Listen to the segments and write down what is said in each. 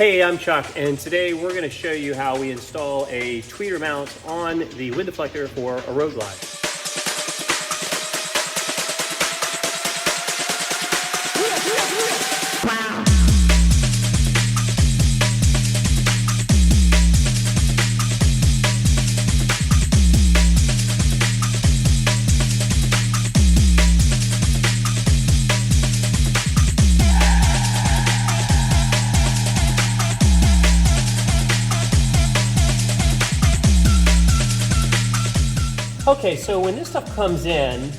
Hey, I'm Chuck, and today we're going to show you how we install a tweeter mount on the wind deflector for a road glide. Okay, so when this stuff comes in,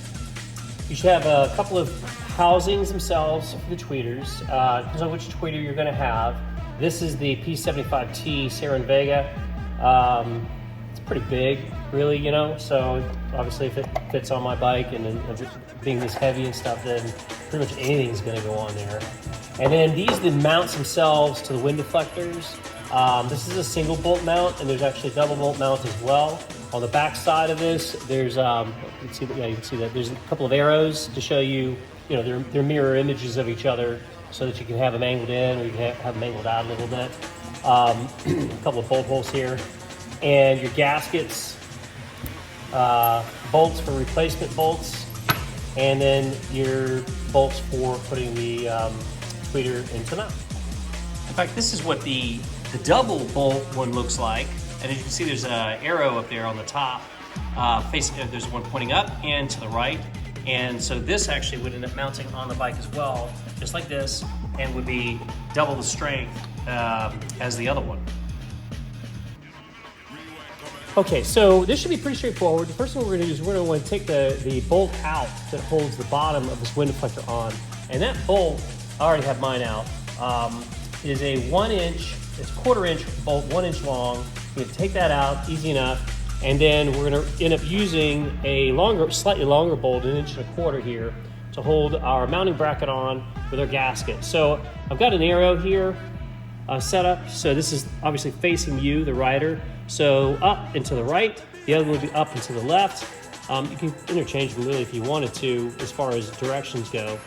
you should have a couple of housings themselves for the tweeters. Depends on which tweeter you're going to have. This is the P75T Sierra and Vega. It's pretty big, really, you know, so obviously if it fits on my bike and being this heavy and stuff, then pretty much anything's going to go on there. And then these are the mounts themselves to the wind deflectors. This is a single bolt mount, and there's actually a double bolt mount as well. On the back side of this, there's you can see that there's a couple of arrows to show you, they're mirror images of each other, so that you can have them angled in or you can have them angled out a little bit. A couple of bolt holes here, and your gaskets, bolts for replacement bolts, and then your bolts for putting the tweeter into the mount. In fact, this is what the double bolt one looks like. And as you can see, there's an arrow up there on the top. There's one pointing up and to the right. And so this actually would end up mounting on the bike as well, just like this, and would be double the strength as the other one. Okay, so this should be pretty straightforward. The first thing we're gonna do is we're gonna want to take the bolt out that holds the bottom of this wind deflector on. And that bolt, I already have mine out, is a 1 inch, it's a 1/4 inch bolt, 1 inch long. You can take that out, easy enough. And then we're gonna end up using a slightly longer bolt, 1 1/4 inch here, to hold our mounting bracket on with our gasket. So I've got an arrow here set up. So this is obviously facing you, the rider. So up and to the right, the other one will be up and to the left. You can interchange them really if you wanted to as far as directions go.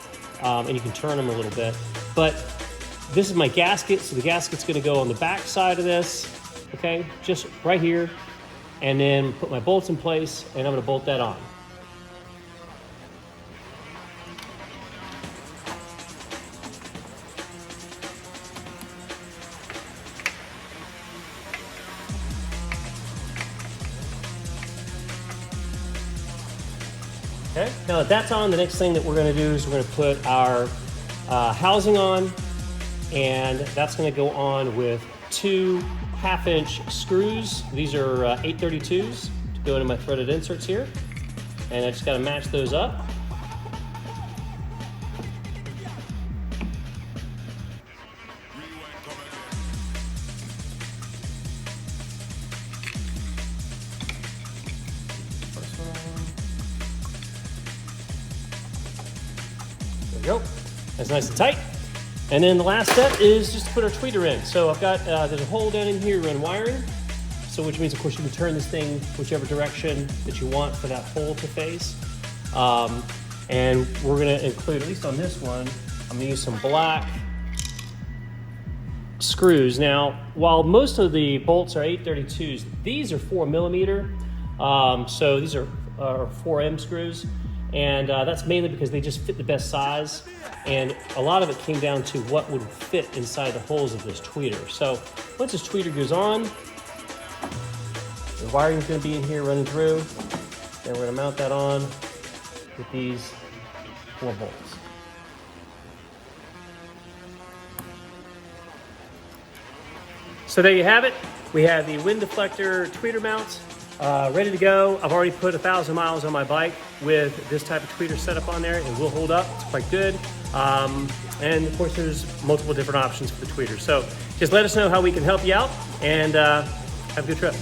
And you can turn them a little bit. But this is my gasket, so the gasket's gonna go on the back side of this. Okay, just right here, and then put my bolts in place, and I'm going to bolt that on. Okay, now that that's on, the next thing that we're going to do is we're going to put our housing on, and that's going to go on with 2 1/2 inch screws. These are 832s to go into my threaded inserts here, and I just got to match those up. First one. There we go. That's nice and tight. And then the last step is just to put our tweeter in. So I've got, there's a hole down in here to run wiring. So which means, of course, you can turn this thing whichever direction that you want for that hole to face. And we're gonna include, at least on this one, I'm gonna use some black screws. Now, while most of the bolts are 832s, these are 4mm. So these are 4M screws. And that's mainly because they just fit the best size. And a lot of it came down to what would fit inside the holes of this tweeter. So once this tweeter goes on, the wiring is going to be in here running through. Then we're going to mount that on with these 4 bolts. So there you have it. We have the wind deflector tweeter mount ready to go. I've already put 1,000 miles on my bike with this type of tweeter setup on there. It will hold up, it's quite good. And of course there's multiple different options for the tweeter. So just let us know how we can help you out, and have a good trip.